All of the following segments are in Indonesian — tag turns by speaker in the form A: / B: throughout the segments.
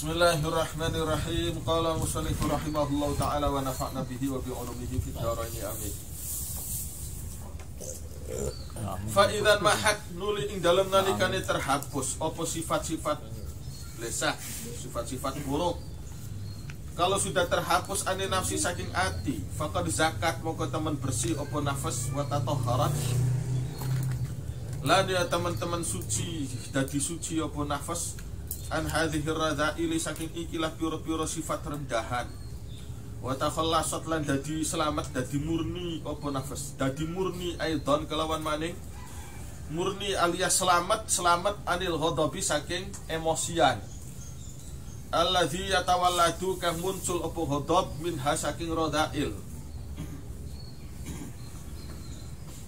A: Bismillahirrahmanirrahim. Qala musannifu rahimahullahu ta'ala wa nafa'na bihi wa bi ulumihi fid dharain amin. Fa idzan mahat nuli ing dalem nalikane terhapus apa sifat-sifat lesah, sifat-sifat buruk. Kalau sudah terhapus ane nafsi saking ati, faqad zakat moko teman bersih apa nafas wa tatahharat. Lan ya teman-teman suci, dadi suci apa nafas an hadhihi radha'ili saking ikilah piro-piro sifat rendahan. Wa takhallasat lan dadi selamat, dadi murni apa nafas, dadi murni aidon kelawan maning murni alias selamat anil ghadabi saking emosian. Alladzi yatawalladu kang muncul apa ghadab minha saking radha'il.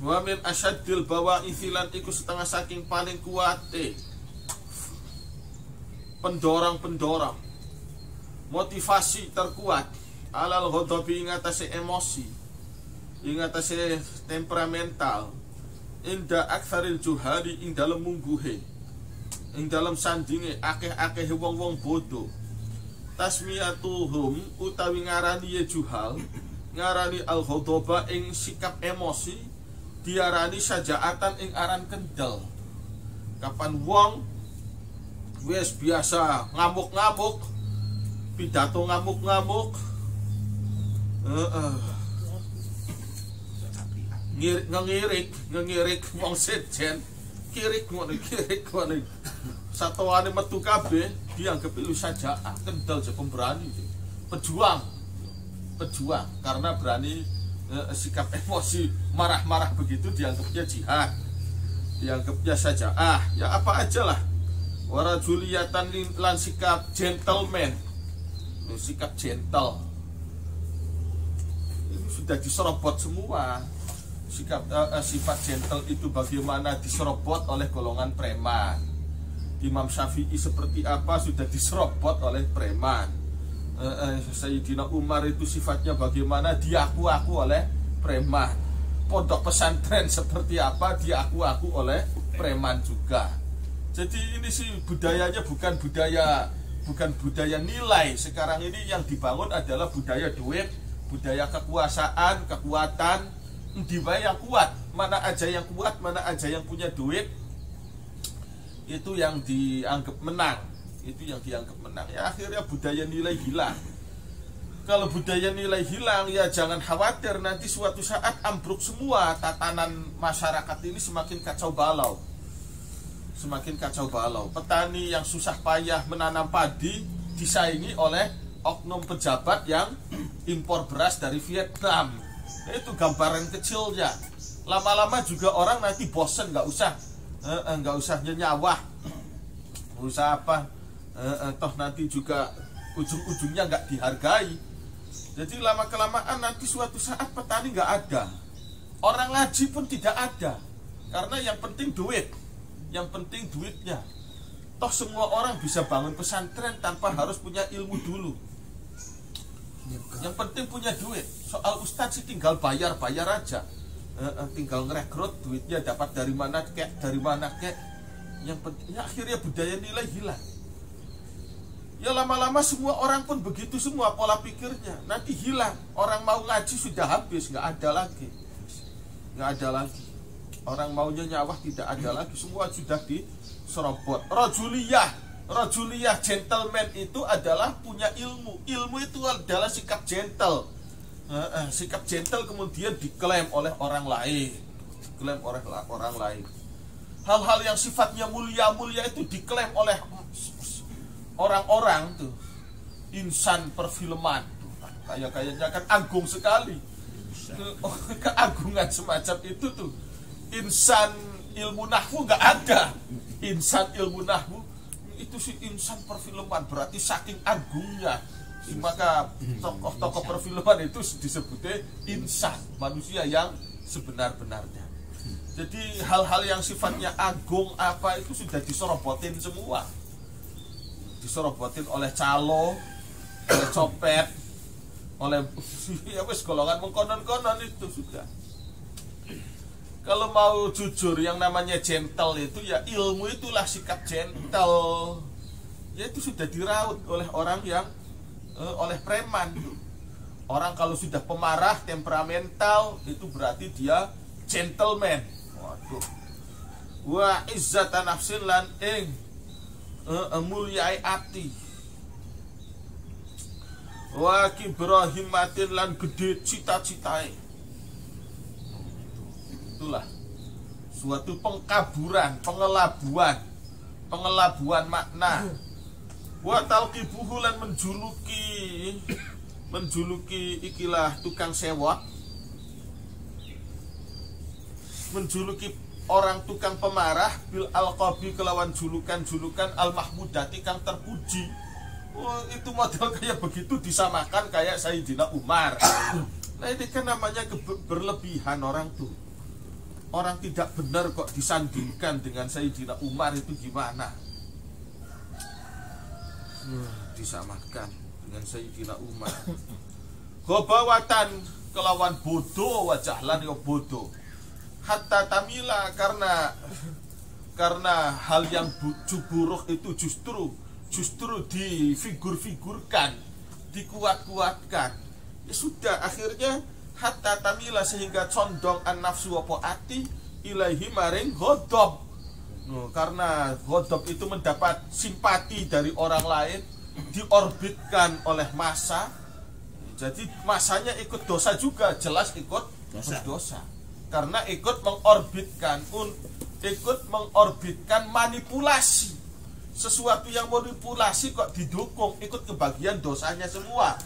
A: Wa min asyaddil bawa'ith lan iku setengah saking paling kuate pendorong-pendorong motivasi terkuat alal ghadabi ing atase emosi, ing atase temperamental, inda aktsaril juhali ing dalem mungguhe, ing dalem sandinge akeh-akeh wong-wong bodoh. Tasmiyatuhum utawi ngarani ye juhal, ngarani al ghadaba ing sikap emosi, diarani sajaatan ing aran kendel. Kapan wong wes biasa ngamuk-ngamuk, pidato ngamuk-ngamuk, ngirik wong sejen, kirik ngono. Satuane metu kabeh dianggap itu saja kendel je pemberani, pejuang karena berani sikap emosi marah-marah begitu dianggapnya jihad, dianggapnya saja ya apa aja lah. Warajuliyatan lan sikap gentleman, sikap gentle ini sudah diserobot semua. Sikap sifat gentle itu bagaimana diserobot oleh golongan preman. Imam Syafi'i seperti apa sudah diserobot oleh preman. Sayyidina Umar itu sifatnya bagaimana diaku-aku oleh preman. Pondok pesantren seperti apa diaku-aku oleh preman juga. Jadi ini sih budayanya bukan budaya nilai. Sekarang ini yang dibangun adalah budaya duit, budaya kekuasaan, kekuatan. Dibae yang kuat, mana aja yang kuat, mana aja yang punya duit, itu yang dianggap menang. Itu yang dianggap menang. Ya akhirnya budaya nilai hilang. Kalau budaya nilai hilang, ya jangan khawatir nanti suatu saat ambruk semua. Tatanan masyarakat ini semakin kacau balau. Semakin kacau balau. Petani yang susah payah menanam padi disaingi oleh oknum pejabat yang impor beras dari Vietnam. Itu gambaran kecilnya. Lama-lama juga orang nanti bosen, nggak usah nyawah, nggak usah apa, toh nanti juga ujung-ujungnya nggak dihargai. Jadi lama kelamaan nanti suatu saat petani nggak ada, orang ngaji pun tidak ada, karena yang penting duit. Yang penting duitnya. Toh semua orang bisa bangun pesantren tanpa harus punya ilmu dulu. Yang penting punya duit. Soal ustadz sih tinggal bayar aja. Tinggal ngerekrut, duitnya dapat dari mana kek. Yang penting akhirnya budaya nilai hilang. Ya lama-lama semua orang pun begitu semua pola pikirnya. Nanti hilang. Orang mau ngaji sudah habis, nggak ada lagi. Orang maunya nyawah tidak ada lagi, semua sudah diserobot. Rajuliyah gentleman itu adalah punya ilmu. Ilmu itu adalah sikap gentle. Sikap gentle kemudian diklaim oleh orang lain. Hal-hal yang sifatnya mulia-mulia itu diklaim oleh orang-orang tuh. Insan perfilman tuh. Kayaknya kan agung sekali. Keagungan semacam itu tuh. Insan ilmu nahwu nggak ada. Insan ilmu nahwu itu si insan perfilman, berarti saking agungnya. Maka tokoh-tokoh perfilman itu disebutnya insan, manusia yang sebenar-benarnya. Jadi hal-hal yang sifatnya agung apa itu sudah disorobotin semua. Disorobotin oleh calo, oleh copet, oleh ya wis golongan mengkonon-konon itu sudah. Kalau mau jujur yang namanya gentle itu ya ilmu itulah sikap gentle. ya itu sudah diraut oleh orang yang oleh preman. Orang kalau sudah pemarah, temperamental, itu berarti dia gentleman. Waduh. Wa izzatan nafsin lan ing mulyai ati. Wa kibrahimatin lan gede cita-citae. Itulah suatu pengkaburan, pengelabuan makna. Wa talqibuhu lan menjuluki ikilah tukang sewot, menjuluki orang tukang pemarah bil alqabi kelawan julukan al mahmudati kang terpuji. Itu model kayak begitu disamakan kayak Sayyidina Umar. Nah ini kan namanya berlebihan orang tuh. Orang tidak benar kok disandingkan dengan Sayyidina Umar, itu gimana? Disamakan dengan Sayyidina Umar. Gobawatan kelawan bodoh, wajahlan ya bodoh. Hatta tamila karena hal yang buruk itu justru difigur-figurkan, dikuat-kuatkan. Ya sudah, akhirnya hatta tamila sehingga condong an nafsu apa ati ilaihi maring ghodab. Karena ghodab itu mendapat simpati dari orang lain, diorbitkan oleh massa. Jadi masanya ikut dosa juga, jelas ikut dosa. Karena ikut mengorbitkan manipulasi. Sesuatu yang manipulasi kok didukung, ikut kebagian dosanya semua.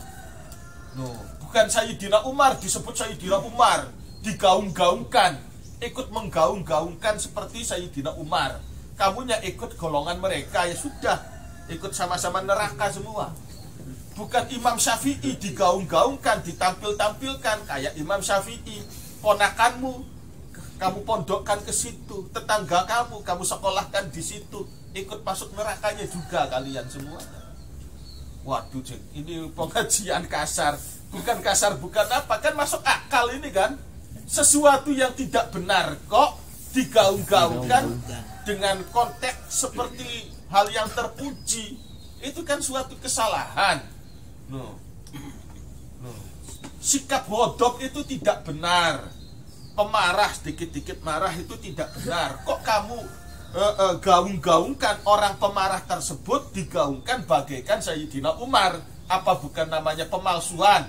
A: Bukan Sayyidina Umar disebut Sayyidina Umar, digaung-gaungkan, ikut menggaung-gaungkan seperti Sayyidina Umar. Kamunya ikut golongan mereka, ya sudah, ikut sama-sama neraka semua. Bukan Imam Syafi'i digaung-gaungkan, ditampil-tampilkan kayak Imam Syafi'i. Ponakanmu kamu pondokkan ke situ, tetangga kamu sekolahkan di situ, ikut masuk nerakanya juga kalian semua. Waduh, ini pengajian kasar. Bukan kasar, bukan apa, kan masuk akal ini kan. Sesuatu yang tidak benar kok digaung-gaungkan dengan konteks seperti hal yang terpuji. Itu kan suatu kesalahan. Sikap hodop itu tidak benar. Pemarah, sedikit-dikit marah itu tidak benar. Kok kamu gaung-gaungkan orang pemarah tersebut, digaungkan bagaikan Sayyidina Umar? Apa bukan namanya pemalsuan?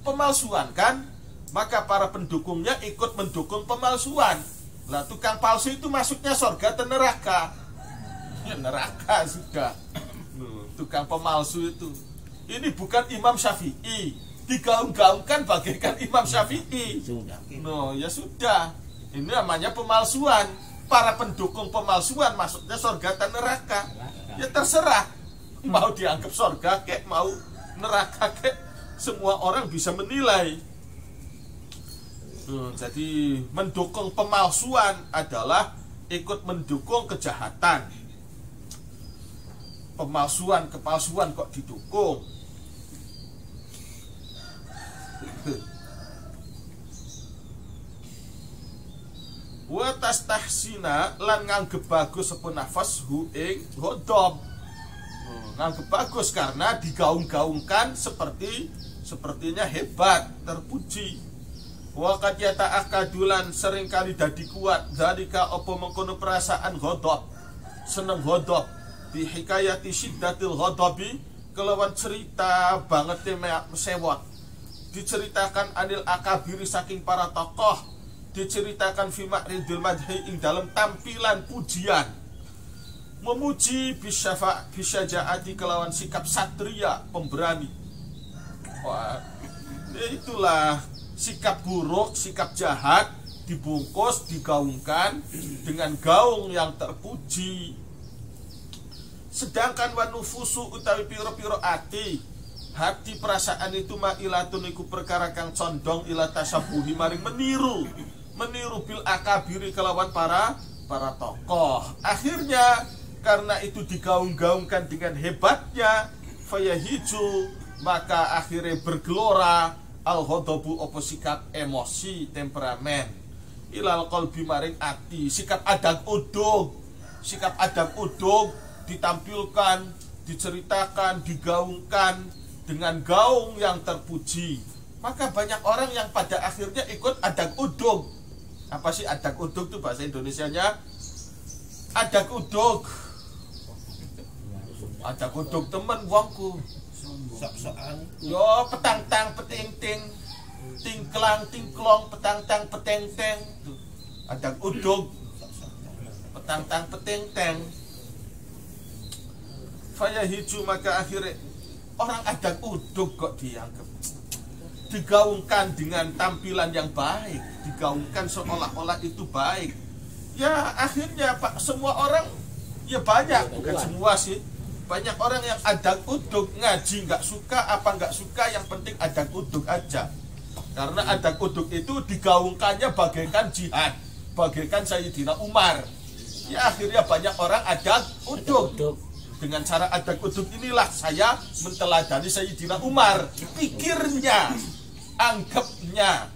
A: Pemalsuan kan? Maka para pendukungnya ikut mendukung pemalsuan. Lah tukang palsu itu masuknya surga atau neraka? Ya neraka sudah. Tukang pemalsu itu. Ini bukan Imam Syafi'i, digaung-gaungkan bagaikan Imam Syafi'i. Ya sudah. Ini namanya pemalsuan. Para pendukung pemalsuan masuknya surga atau neraka? Ya terserah. Mau dianggap surga kek, mau neraka kek, semua orang bisa menilai. Jadi mendukung pemalsuan adalah ikut mendukung kejahatan. Kepalsuan kok didukung. Wa tastahsina lan nganggep bagus apa nafashu ing ghodab. Nganggep bagus karena digaung-gaungkan sepertinya hebat, terpuji. Wa qad yata'akadulan seringkali dadi kuat zalika apa mengkono perasaan ghodab, seneng ghodab bi hikayati syiddatil ghadabi kelawan cerita banget sewot. Diceritakan anil akabiri saking para tokoh, diceritakan fi ma'ridil madhi ing dalam tampilan pujian, memuji bisyajaati kelawan sikap satria pemberani. Wah, itulah sikap buruk, sikap jahat dibungkus, digaungkan dengan gaung yang terpuji. Sedangkan wanufusu utawi piro-piro hati perasaan itu ma'ilatun iku perkara kang condong ila tasabuhi maring meniru bil akabiri kelawan para tokoh. Akhirnya karena itu digaung-gaungkan dengan hebatnya, fayahiju, maka akhirnya bergelora al ghadabu opo sikap emosi, temperamen, ilal qalbi maring ati, sikap adang udung ditampilkan, diceritakan, digaungkan dengan gaung yang terpuji, maka banyak orang yang pada akhirnya ikut adag udug. Apa sih adag udug itu bahasa Indonesianya? Adag udug. Adag udug temen wongku.
B: Sok-sokan.
A: Yo petang-tang peting-ting, tingklang tingklong, petang-tang peteng-teng. Adag udug. Petang-tang peting-teng. Faya hiju, maka akhirnya orang adag udug kok dianggap, digaungkan dengan tampilan yang baik, digaungkan seolah-olah itu baik. Ya akhirnya Pak, semua orang, ya banyak, bukan semua sih, banyak orang yang adag udug, ngaji nggak suka, apa nggak suka, yang penting adag udug aja. Karena adag udug itu digaungkannya bagaikan jihad, bagaikan Sayyidina Umar. Ya akhirnya banyak orang adag udug. Dengan cara adag udug inilah saya menteladani Sayyidina Umar. Pikirnya, anggapnya,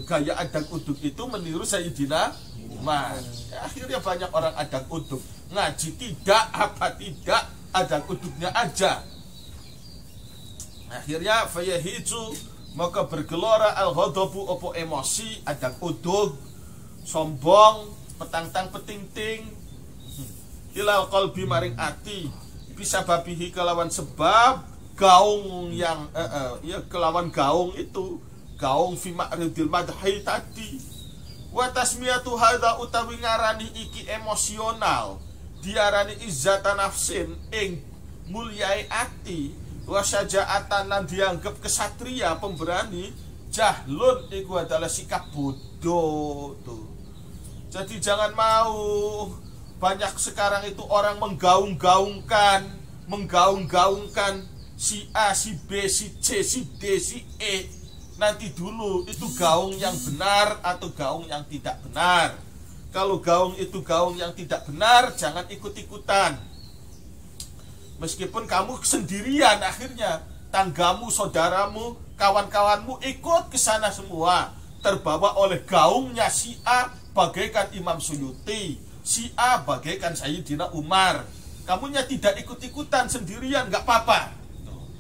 A: gaya adag udug itu meniru Sayyidina Umar. Ya, akhirnya banyak orang adag udug. Ngaji tidak, apa tidak, adag udugnya aja. Akhirnya fayahiju, maka bergelora al-ghadabu, opo emosi, adag udug, sombong, petang-tang peting-ting, ilal qalbi maring ati, bisa babihi kelawan sebab gaung yang ya kelawan gaung itu, gaung fi ma'ridil madhi tadi. Wa tasmiyatu hadza utawi ngarani iki emosional, diarani izzatan nafsin ing mulyai ati, wa syaja'atan lan dianggap kesatria pemberani, jahlun iku adalah sikap bodoh tuh. Jadi jangan mau. Banyak sekarang itu orang menggaung-gaungkan si A, si B, si C, si D, si E. Nanti dulu itu gaung yang benar atau gaung yang tidak benar. Kalau gaung itu gaung yang tidak benar, jangan ikut-ikutan. Meskipun kamu sendirian, akhirnya tanggamu, saudaramu, kawan-kawanmu ikut ke sana semua, terbawa oleh gaungnya si A bagaikan Imam Suyuti, si A bagaikan Sayyidina Umar. Kamunya tidak ikut-ikutan, sendirian, nggak apa-apa.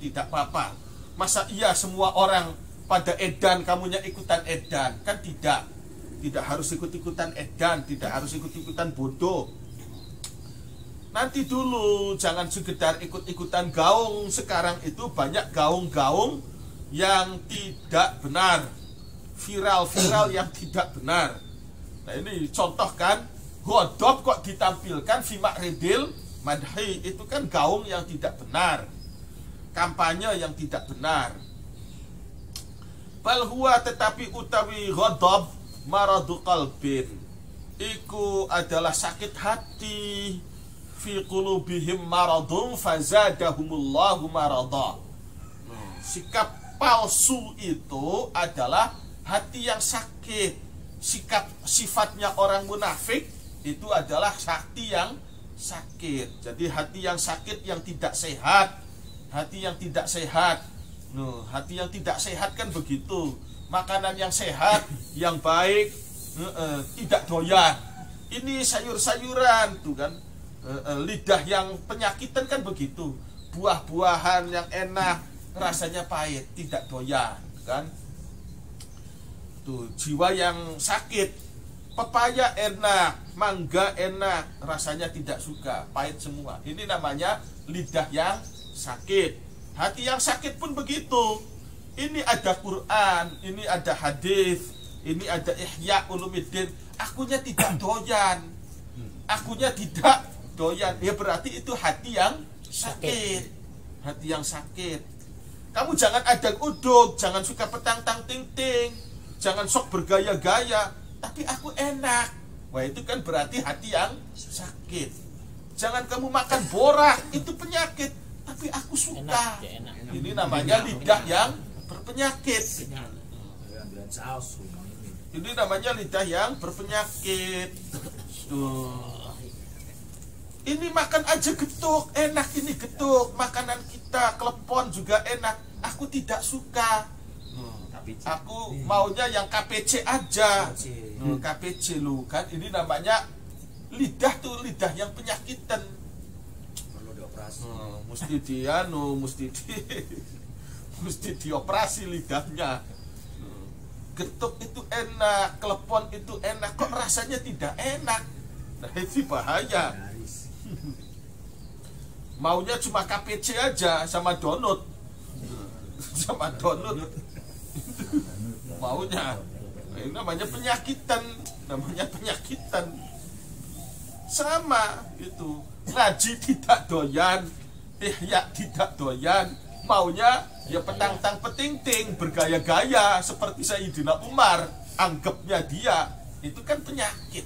A: Tidak apa-apa. Masa iya semua orang pada edan, kamunya ikutan edan? Kan tidak. Tidak harus ikut-ikutan edan, tidak harus ikut-ikutan bodoh. Nanti dulu, jangan sekedar ikut-ikutan gaung. Sekarang itu banyak gaung-gaung yang tidak benar, viral-viral yang tidak benar. Nah ini contoh kan, Ghodab kok ditampilkan fi ma'ridil madhi, itu kan gaung yang tidak benar, kampanye yang tidak benar. Bal huwa, tetapi utawi Ghodab maradu qalbin, iku adalah sakit hati, fi qulubihim maradun fazadahumullahu marada. Sikap palsu itu adalah hati yang sakit. Sifatnya orang munafik itu adalah hati yang sakit. Jadi hati yang sakit, yang tidak sehat, hati yang tidak sehat. Hati yang tidak sehat kan begitu. Makanan yang sehat, yang baik, tidak doyan. Ini sayur-sayuran tuh kan, lidah yang penyakitan kan begitu. Buah-buahan yang enak, rasanya pahit, tidak doyan kan. Tuh, jiwa yang sakit, pepaya enak, mangga enak, rasanya tidak suka, pahit semua. Ini namanya lidah yang sakit. Hati yang sakit pun begitu. Ini ada Quran, ini ada hadis, ini ada Ihya Ulumuddin. Akunya tidak doyan, akunya tidak doyan. Ya berarti itu hati yang sakit. Hati yang sakit. Kamu jangan adag udug, jangan suka petang-tang ting-ting, jangan sok bergaya-gaya, tapi aku enak. Wah itu kan berarti hati yang sakit. Jangan kamu makan borak, itu penyakit, tapi aku suka. Enak. Ini namanya lidah yang berpenyakit. Ini namanya lidah yang berpenyakit. Tuh. Ini makan aja getuk, enak ini getuk. Makanan kita, klepon juga enak. Aku tidak suka. Aku maunya yang KPC aja. KPC lu kan, ini namanya lidah tuh, lidah yang penyakitan. mesti mesti dioperasi lidahnya. Getuk itu enak, telepon itu enak, kok rasanya tidak enak. Nah itu bahaya. Maunya cuma KPC aja sama download. Sama download. Maunya. Ini namanya penyakitan. Sama itu. Ngaji tidak doyan, ya tidak doyan. Maunya ya petang-tang peting-ting, bergaya-gaya seperti Sayyidina Umar. Anggapnya dia itu kan penyakit.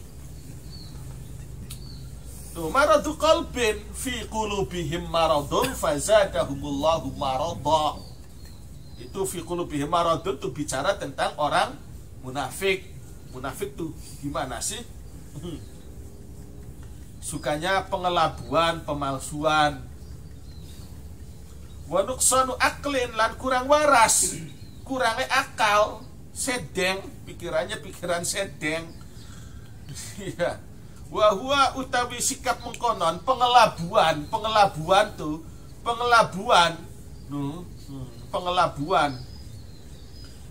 A: Tuh, maradu qalbin fi qulubihim maradun fazadahumullahu marada. Itu fi qulubihim maradun tuh bicara tentang orang munafik. Munafik tuh gimana sih? Sukanya pengelabuan, pemalsuan. Wa nuqsanu aklin, lan kurang waras, kurangnya akal, sedeng, pikirannya pikiran sedeng. Ya. Wa huwa utawi sikap mengkonon pengelabuan tuh, pengelabuan.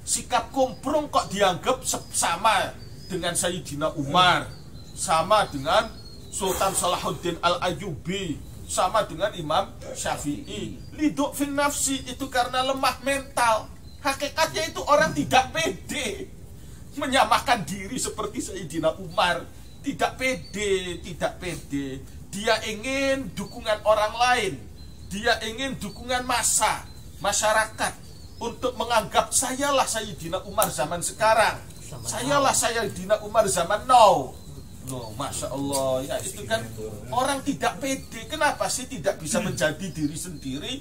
A: Sikap kumprung kok dianggap sama dengan Sayyidina Umar, sama dengan Sultan Salahuddin Al-Ayyubi, sama dengan Imam Syafi'i. Liduk fin nafsi itu karena lemah mental. Hakikatnya itu orang tidak pede menyamakan diri seperti Sayyidina Umar. Tidak pede. Dia ingin dukungan orang lain. Dia ingin dukungan masyarakat untuk menganggap sayalah Sayyidina Umar zaman sekarang. Sayalah Sayyidina Umar zaman now. No, Masya Allah, ya itu kan orang tidak pede. Kenapa sih tidak bisa menjadi diri sendiri?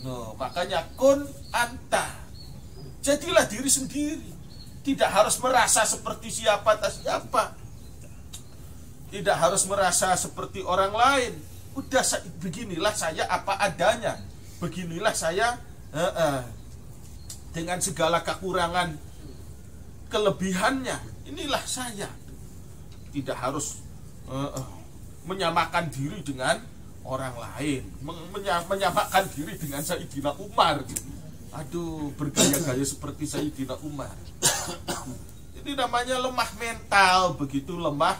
A: No, makanya kun anta, jadilah diri sendiri. Tidak harus merasa seperti siapa. Tidak harus merasa seperti orang lain. Udah beginilah saya apa adanya. Beginilah saya dengan segala kekurangan kelebihannya. Inilah saya. Tidak harus menyamakan diri dengan orang lain, menyamakan diri dengan Sayyidina Umar. Aduh, bergaya-gaya seperti Sayyidina Umar. Ini namanya lemah mental, begitu lemah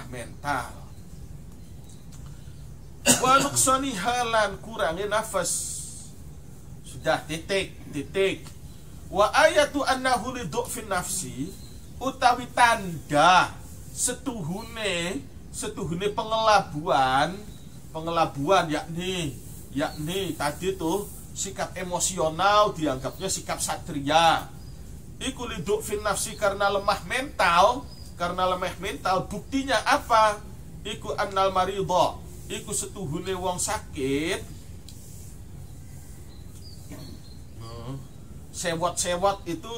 A: mental. Wa nuqsani halan, kurangnya nafas. Sudah titik. Wa ayatu annahu lidhu'fin nafsi, utawi tanda setuhune pengelabuan yakni tadi tuh sikap emosional dianggapnya sikap satria. Iku liduk fin nafsi karena lemah mental. Buktinya apa? Iku annal maridha, iku setuhune wong sakit sewot itu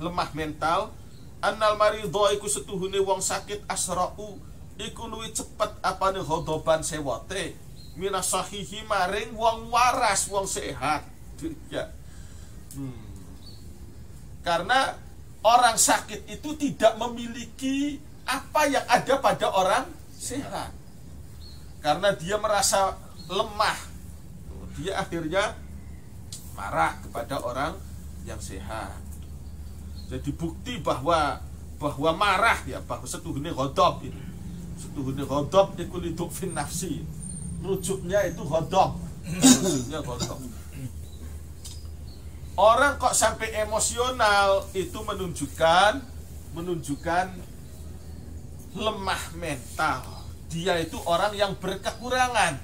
A: lemah mental. Annal maridho iku setuhune wong sakit asra'u iku luwih cepet apane khodoban sewote minas sahihi maring wong waras, wong sehat. Ya. Karena orang sakit itu tidak memiliki apa yang ada pada orang sehat. Karena dia merasa lemah, dia akhirnya marah kepada orang yang sehat. Jadi bukti bahwa marah ya, bahwa setuhune ghadab ini. Setuhune ghadab iku liduk fin nafsi. Rujuknya itu ghadab. Orang kok sampai emosional itu menunjukkan lemah mental. Dia itu orang yang berkekurangan.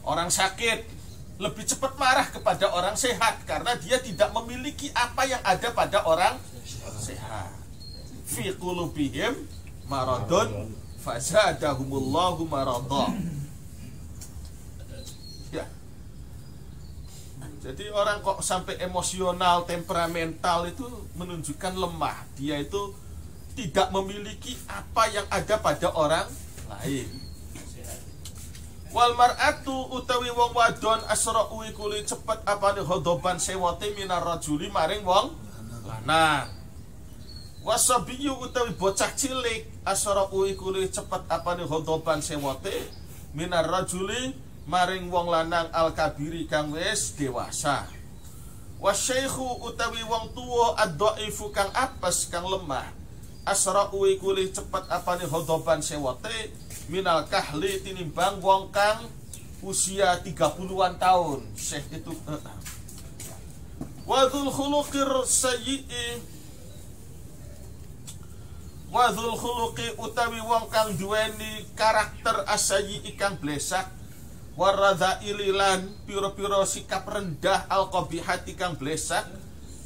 A: Orang sakit lebih cepat marah kepada orang sehat karena dia tidak memiliki apa yang ada pada orang sehat. Fi qulubihim maradun fazadahumullahu marada. Ya. Jadi orang kok sampai emosional, temperamental itu menunjukkan lemah. Dia itu tidak memiliki apa yang ada pada orang lain. Wal mar'atu utawi wong wadon asra'u iku luwih cepet apane khodoban sewote minar rajuli maring wong lanang. Wasabiyu utawi bocah cilik asra'u iku luwih cepet apane ghadaban sewote minar rajuli maring wong lanang al kabiri kang wis dewasa. Wasyaikhu utawi wong tuwa ad-dhaifu kang apes kang lemah asra'u iku luwih cepet apane ghadaban sewote minal kahli tinimbang wong kang usia 30-an tahun. Syekh itu wadhul khuluqir sayyi'i wadhul khuluqi utawi wong kang duweni karakter asayyi kang blesak waradhaili lan pira-pira sikap rendah alqabihati kang blesak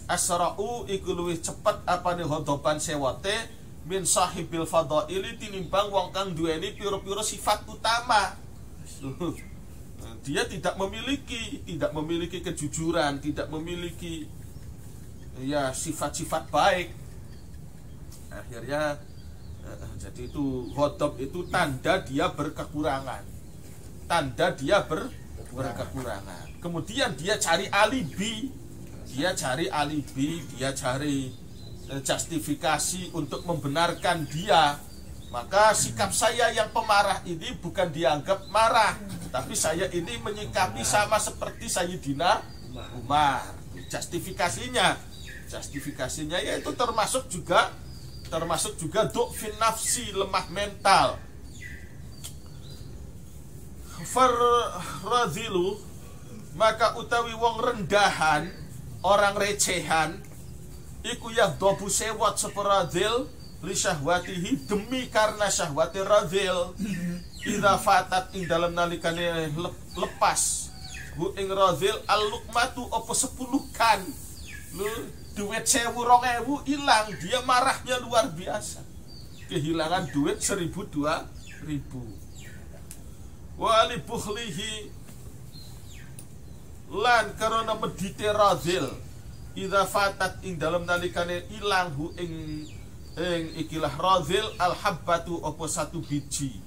A: asra'u iku luwih cepet apane ghadaban sewote min sahibil fadaili tinimbang wong kang duweni pira-pira sifat utama. Dia tidak memiliki kejujuran, tidak memiliki ya sifat-sifat baik. Akhirnya jadi itu ghadab itu tanda dia berkekurangan. Berkekurangan. Kemudian dia cari alibi, dia cari justifikasi untuk membenarkan dia. Maka sikap saya yang pemarah ini bukan dianggap marah, tapi saya ini menyikapi sama seperti Sayyidina Umar. Justifikasinya yaitu termasuk juga du'fin nafsi, lemah mental. Farradhilu maka utawi wong rendahan, orang recehan iku yaghdabu sewat sapa radhil li syahwatihi demi karena syahwati radhil idza fatat ing dalem nalikane lepas hu ing radhil al-luqmatu apa sepuluhkan lu duit 1.000 2.000 hilang, dia marahnya luar biasa. Kehilangan duit 1.000 2.000. Wa li bukhlihi lan karena medite radhil idza fatat ing dalem nalikane ilang hu ing ikilah radhil al habbatu apa satu biji.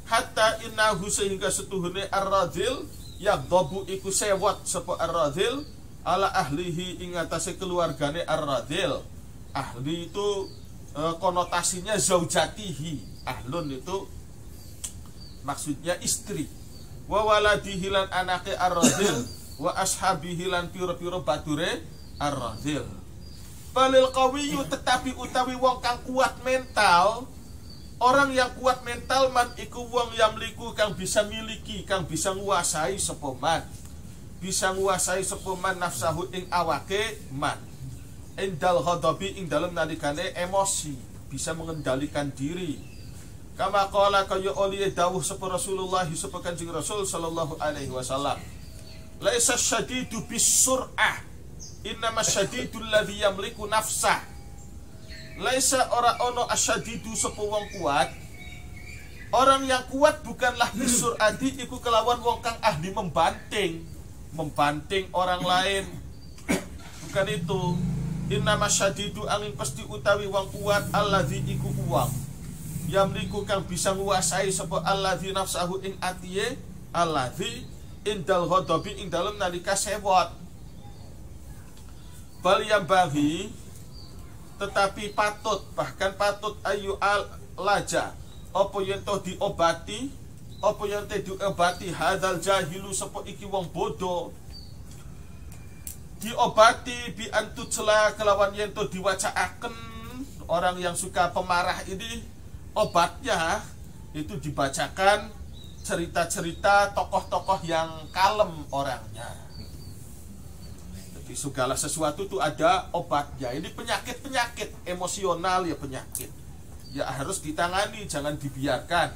A: Hatta innahu sehingga setuhune ar-radhil yagdabu iku sewat sapa ar-radhil ala ahlihi ing atase keluargane ar-radhil. Ahli itu konotasinya zaujatihi. Ahlun itu maksudnya istri. Wa waladihi lan anake ar-radhil wa ashabihi lan pira-pira bature ar-radhil. Balil qawiyyu tetapi utawi wong kang kuat mental, orang yang kuat mental man iku wong yamliku kang bisa miliki, kang bisa nguasai sapa man. Bisa nguasai sapa man nafsahu ing awake man. Indal ghadabi ing dalem nalikane emosi, bisa mengendalikan diri. Kama qala kaya oli dawuh sapa Rasulullah sapa Kanjeng Rasul sallallahu alaihi wasallam. Laisa syadidu bisur'ah, innama syadidul ladzi yamliku nafsah. Laisa ora ono asyadidu sapa wong kuat. Orang yang kuat bukanlah bisur'ati iku kelawan wong kang ahli membanting orang lain. Bukan itu. Innama syadidu angin pasti utawi wong kuat alladzi iku wong yamliku kang bisa nguasai sapa alladzi nafsahu ing atiye alladzi indal ghadabi ing dalem nalika sewot. Bal yang bagi tetapi bahkan patut ayu al laja apa yen to diobati hadzal jahilu sapa iki wong bodoh diobati bi antutla kelawan yen to diwacaaken. Orang yang suka pemarah ini obatnya itu dibacakan cerita-cerita tokoh-tokoh yang kalem orangnya. Jadi segala sesuatu itu ada obatnya. Ini penyakit emosional ya, penyakit ya harus ditangani, jangan dibiarkan.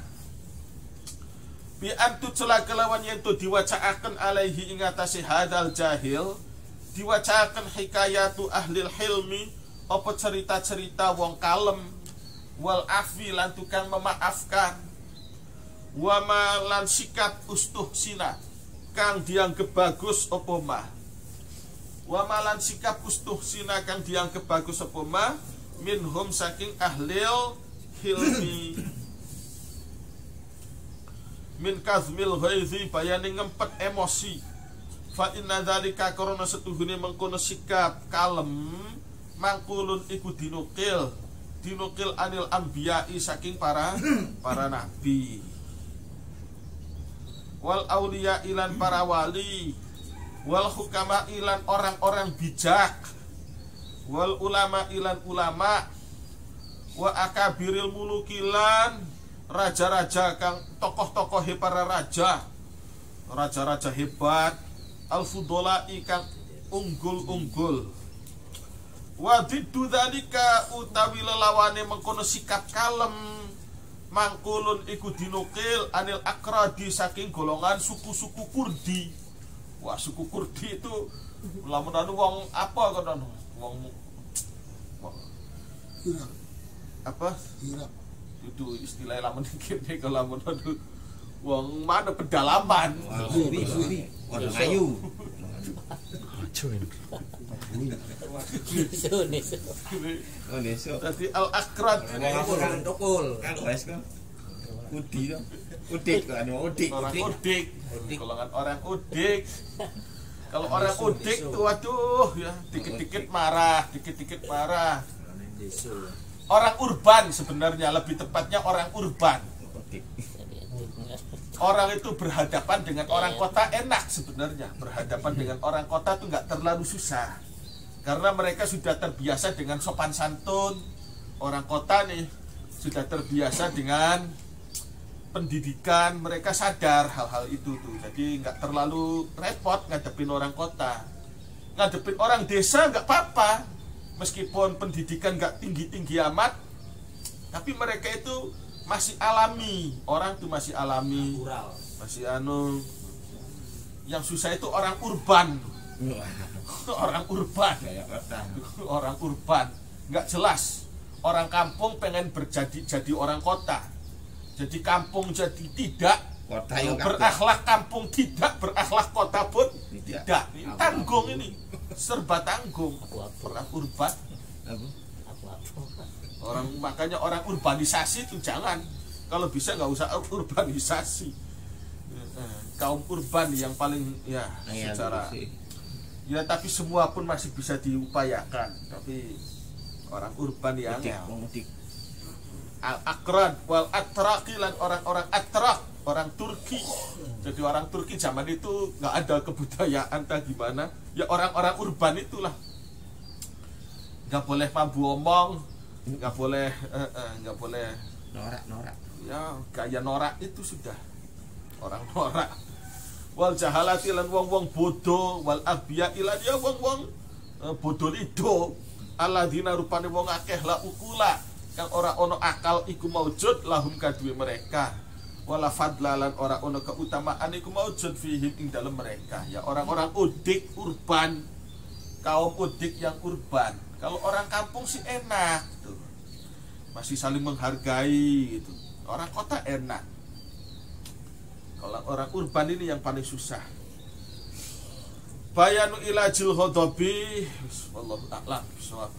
A: Bi antutla kelawan yen to diwacaaken alaihi ing atase hadal jahil, diwacakan hikayatu ahlil hilmi apa cerita-cerita wong kalem wal afi lan tukang memaafkan wa malan sikap ustuh sina kang dianggap bagus apa mah wa malan sikap ustuh sina kang dianggap bagus apa mah minhum saking ahlil hilmi min kazmil ghaizi bayane ngempet emosi. Fa inna dzalika karena setuhune mengkono sikap kalem mangkulun iku dinukil dinukil anil anbiya'i saking para nabi, wal auliya ilan para wali, wal hukama ilan orang-orang bijak, wal ulama ilan ulama, wa akabiril mulukilan raja-raja kang tokoh-tokoh para raja-raja hebat, al fudola kang unggul-unggul. Wa diddu dzalika utawi lelawane mengkono sikap kalem mangkulun iku dinukil anil akradi saking golongan suku-suku Kurdi. Wah, suku Kurdi itu lamun anu wong apa kan wong
B: Irak.
A: apa?
B: Irak.
A: Itu istilah lamun kene kalau lamun anu wong mana pedalaman.
C: Orang ayu. Oh, neso.
A: Tadi al akrad
C: Orang tukul. Kalau es kan. Udi dong. Udik kan, udik.
A: orang udik, golongan orang udik. Kalau orang udik tuh waduh ya dikit-dikit marah. Orang urban sebenarnya, lebih tepatnya orang urban. Orang itu berhadapan dengan orang kota enak sebenarnya. Berhadapan dengan orang kota tuh nggak terlalu susah, karena mereka sudah terbiasa dengan sopan santun. Orang kota nih sudah terbiasa dengan pendidikan, mereka sadar hal-hal itu tuh. Jadi nggak terlalu repot ngadepin orang kota. Ngadepin orang desa nggak apa-apa, meskipun pendidikan nggak tinggi-tinggi amat, tapi mereka itu masih alami. Orang tuh masih alami, masih anu. Yang susah itu orang urban. Orang urban, orang urban nggak jelas. Orang kampung pengen jadi orang kota, jadi kampung jadi tidak
C: Kota yang
A: berakhlak, kampung tidak berakhlak, kota pun tidak. Ini tanggung, ini serba tanggung. Orang urban, orang makanya orang urbanisasi itu jangan. Kalau bisa nggak usah urbanisasi. Kaum urban yang paling ya secara ya, tapi semua pun masih bisa diupayakan. Tapi orang urban yang al-akrad wal atrakilan, orang-orang atrak, orang Turki. Jadi orang Turki zaman itu nggak ada kebudayaan tak gimana. Ya orang-orang urban itulah. Nggak boleh mampu omong, nggak boleh
C: norak.
A: ya gaya norak itu sudah orang norak. Wal jahalati lan wong-wong bodoh, wal abya ilan ya wong-wong bodoh lido, alladzina rupane wong akeh la ukula kang ora ono akal iku maujud lahum kadue mereka, wala fadla lan ora ono keutamaan iku maujud fihim ing dalem mereka. Ya orang-orang udik urban, kaum udik yang urban. Kalau orang kampung sih enak tuh, masih saling menghargai gitu. Orang kota enak. Kalau orang urban ini yang paling susah. Bayanu ilajil khodobi, wallahu a'lam bishawab.